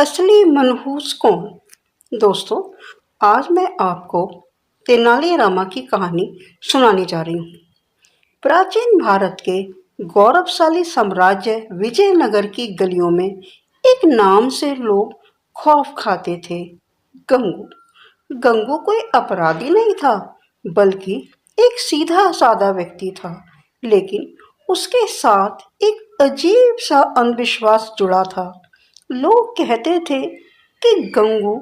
असली मनहूस कौन? दोस्तों, आज मैं आपको तेनालीरामा की कहानी सुनाने जा रही हूँ। प्राचीन भारत के गौरवशाली साम्राज्य विजयनगर की गलियों में एक नाम से लोग खौफ खाते थे, गंगू। गंगू कोई अपराधी नहीं था, बल्कि एक सीधा साधा व्यक्ति था। लेकिन उसके साथ एक अजीब सा अंधविश्वास जुड़ा था। लोग कहते थे कि गंगू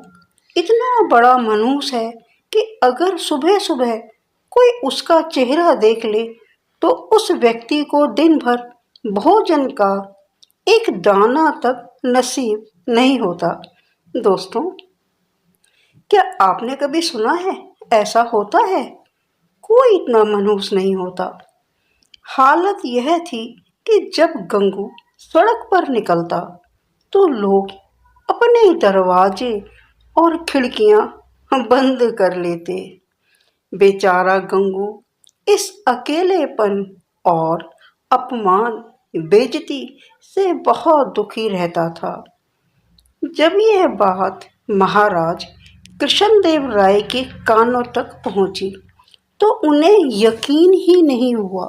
इतना बड़ा मनहूस है कि अगर सुबह सुबह कोई उसका चेहरा देख ले तो उस व्यक्ति को दिन भर भोजन का एक दाना तक नसीब नहीं होता। दोस्तों, क्या आपने कभी सुना है ऐसा होता है? कोई इतना मनहूस नहीं होता। हालत यह थी कि जब गंगू सड़क पर निकलता तो लोग अपने दरवाजे और खिड़कियां बंद कर लेते। बेचारा गंगू इस अकेलेपन और अपमान, बेइज्जती से बहुत दुखी रहता था। जब यह बात महाराज कृष्णदेव राय के कानों तक पहुंची तो उन्हें यकीन ही नहीं हुआ।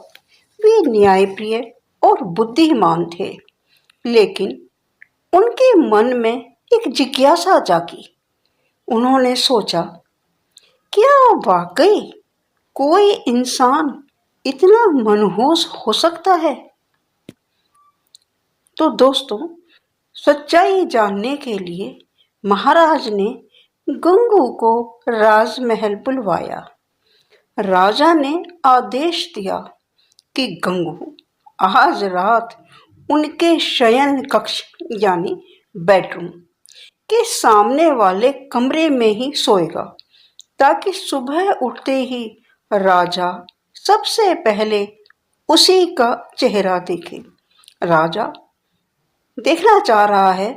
वे न्यायप्रिय और बुद्धिमान थे, लेकिन उनके मन में एक जिज्ञासा जागी। उन्होंने सोचा, क्या वाकई कोई इंसान इतना मनहूस हो सकता है? तो दोस्तों, सच्चाई जानने के लिए महाराज ने गंगू को राजमहल बुलवाया। राजा ने आदेश दिया कि गंगू आज रात उनके शयन कक्ष यानी बेडरूम के सामने वाले कमरे में ही सोएगा, ताकि सुबह उठते ही राजा सबसे पहले उसी का चेहरा देखे। राजा देखना चाह रहा है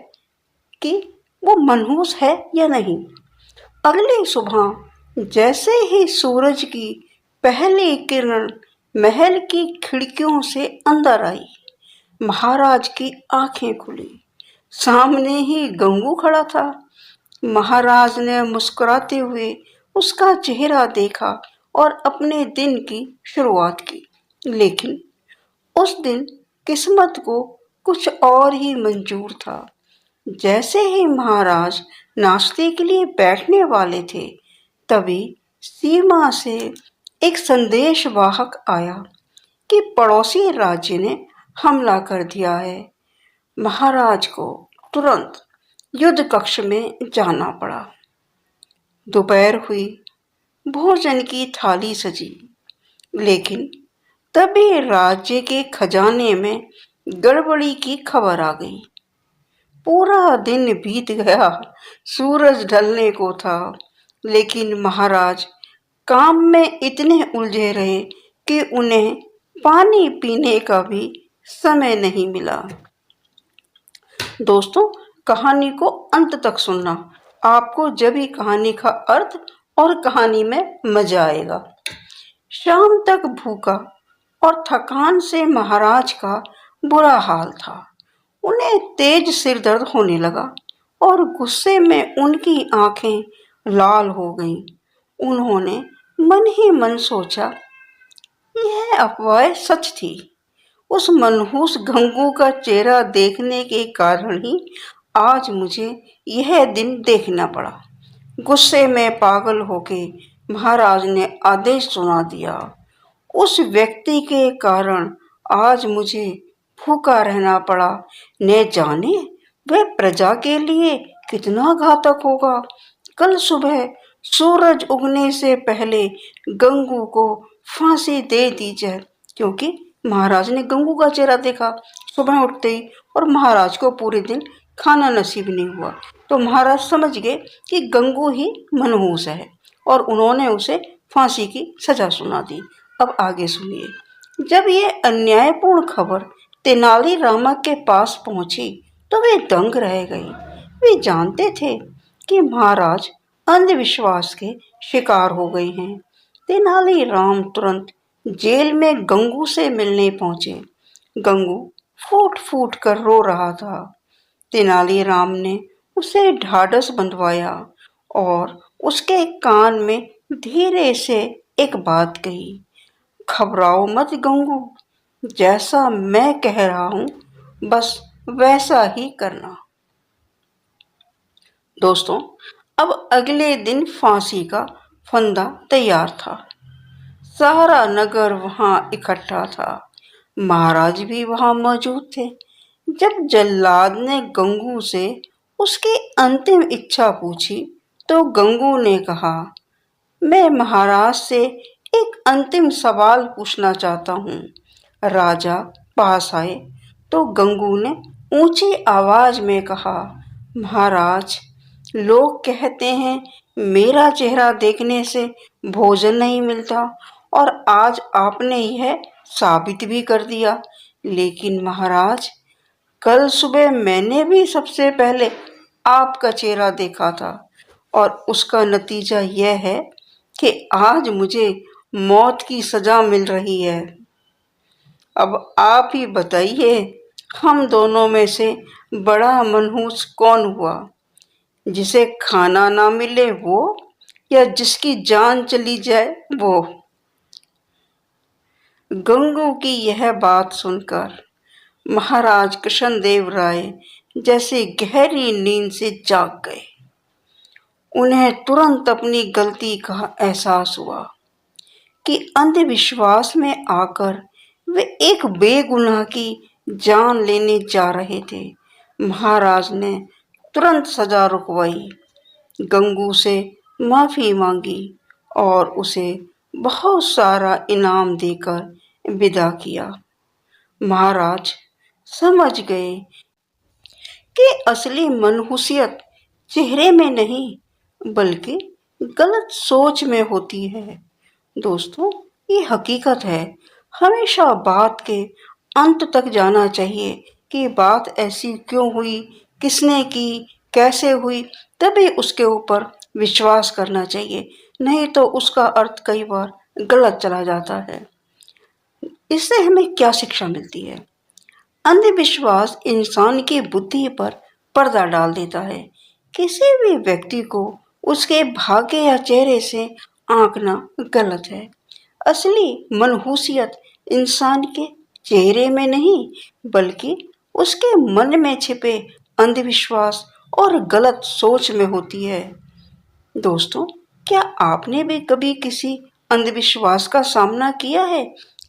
कि वो मनहूस है या नहीं। अगली सुबह जैसे ही सूरज की पहली किरण महल की खिड़कियों से अंदर आई, महाराज की आंखें खुली। सामने ही गंगू खड़ा था। महाराज ने मुस्कुराते हुए उसका चेहरा देखा और अपने दिन की शुरुआत की। लेकिन उस दिन किस्मत को कुछ और ही मंजूर था। जैसे ही महाराज नाश्ते के लिए बैठने वाले थे, तभी सीमा से एक संदेशवाहक आया कि पड़ोसी राज्य ने हमला कर दिया है। महाराज को तुरंत युद्ध कक्ष में जाना पड़ा। दोपहर हुई, भोजन की थाली सजी, लेकिन तभी राज्य के खजाने में गड़बड़ी की खबर आ गई। पूरा दिन बीत गया, सूरज ढलने को था, लेकिन महाराज काम में इतने उलझे रहे कि उन्हें पानी पीने का भी समय नहीं मिला। दोस्तों, कहानी को अंत तक सुनना, आपको जब ही कहानी का अर्थ और कहानी में मजा आएगा। शाम तक भूखा और थकान से महाराज का बुरा हाल था। उन्हें तेज सिर दर्द होने लगा और गुस्से में उनकी आंखें लाल हो गईं। उन्होंने मन ही मन सोचा, यह अफवाह सच थी। उस मनहूस गंगू का चेहरा देखने के कारण ही आज मुझे यह दिन देखना पड़ा। गुस्से में पागल होके महाराज ने आदेश सुना दिया। उस व्यक्ति के कारण आज मुझे भूखा रहना पड़ा। न जाने वह प्रजा के लिए कितना घातक होगा। कल सुबह सूरज उगने से पहले गंगू को फांसी दे दी जाए, क्योंकि महाराज ने गंगू का चेहरा देखा सुबह उठते ही और महाराज को पूरे दिन खाना नसीब नहीं हुआ। तो महाराज समझ गए कि गंगू ही मनहूस है और उन्होंने उसे फांसी की सजा सुना दी। अब आगे सुनिए। जब ये अन्यायपूर्ण खबर तेनालीरामा के पास पहुंची तो वे दंग रह गए। वे जानते थे कि महाराज अंधविश्वास के शिकार हो गए हैं। तेनालीराम तुरंत जेल में गंगू से मिलने पहुंचे। गंगू फूट फूट कर रो रहा था। तेनालीराम ने उसे ढाढ़स बंधवाया और उसके कान में धीरे से एक बात कही, घबराओ मत गंगू, जैसा मैं कह रहा हूं बस वैसा ही करना। दोस्तों, अब अगले दिन फांसी का फंदा तैयार था। सारा नगर वहां इकट्ठा था। महाराज भी वहां मौजूद थे। जब जल्लाद ने गंगू से उसकी अंतिम इच्छा पूछी तो गंगू ने कहा, मैं महाराज से एक अंतिम सवाल पूछना चाहता हूँ। राजा पास आए तो गंगू ने ऊंची आवाज में कहा, महाराज, लोग कहते हैं मेरा चेहरा देखने से भोजन नहीं मिलता और आज आपने यह साबित भी कर दिया। लेकिन महाराज, कल सुबह मैंने भी सबसे पहले आपका चेहरा देखा था और उसका नतीजा यह है कि आज मुझे मौत की सजा मिल रही है। अब आप ही बताइए, हम दोनों में से बड़ा मनहूस कौन हुआ? जिसे खाना ना मिले वो, या जिसकी जान चली जाए वो? गंगू की यह बात सुनकर महाराज कृष्णदेव राय जैसे गहरी नींद से जाग गए। उन्हें तुरंत अपनी गलती का एहसास हुआ कि अंधविश्वास में आकर वे एक बेगुनाह की जान लेने जा रहे थे। महाराज ने तुरंत सजा रुकवाई, गंगू से माफी मांगी और उसे बहुत सारा इनाम देकर विदा किया। महाराज समझ गए कि असली मनहूसियत चेहरे में नहीं बल्कि गलत सोच में होती है। दोस्तों, ये हकीकत है। हमेशा बात के अंत तक जाना चाहिए कि बात ऐसी क्यों हुई, किसने की, कैसे हुई, तभी उसके ऊपर विश्वास करना चाहिए। नहीं तो उसका अर्थ कई बार गलत चला जाता है। इससे हमें क्या शिक्षा मिलती है? अंधविश्वास इंसान की बुद्धि पर पर्दा डाल देता है। किसी भी व्यक्ति को उसके भाग्य या चेहरे से आंकना गलत है। असली मनहूसियत इंसान के चेहरे में नहीं बल्कि उसके मन में छिपे अंधविश्वास और गलत सोच में होती है। दोस्तों, क्या आपने भी कभी किसी अंधविश्वास का सामना किया है?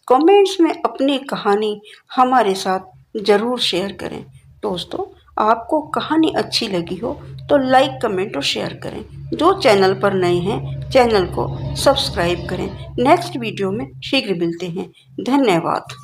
कमेंट्स में अपनी कहानी हमारे साथ जरूर शेयर करें। दोस्तों, आपको कहानी अच्छी लगी हो तो लाइक, कमेंट और शेयर करें। जो चैनल पर नए हैं, चैनल को सब्सक्राइब करें। नेक्स्ट वीडियो में शीघ्र मिलते हैं। धन्यवाद।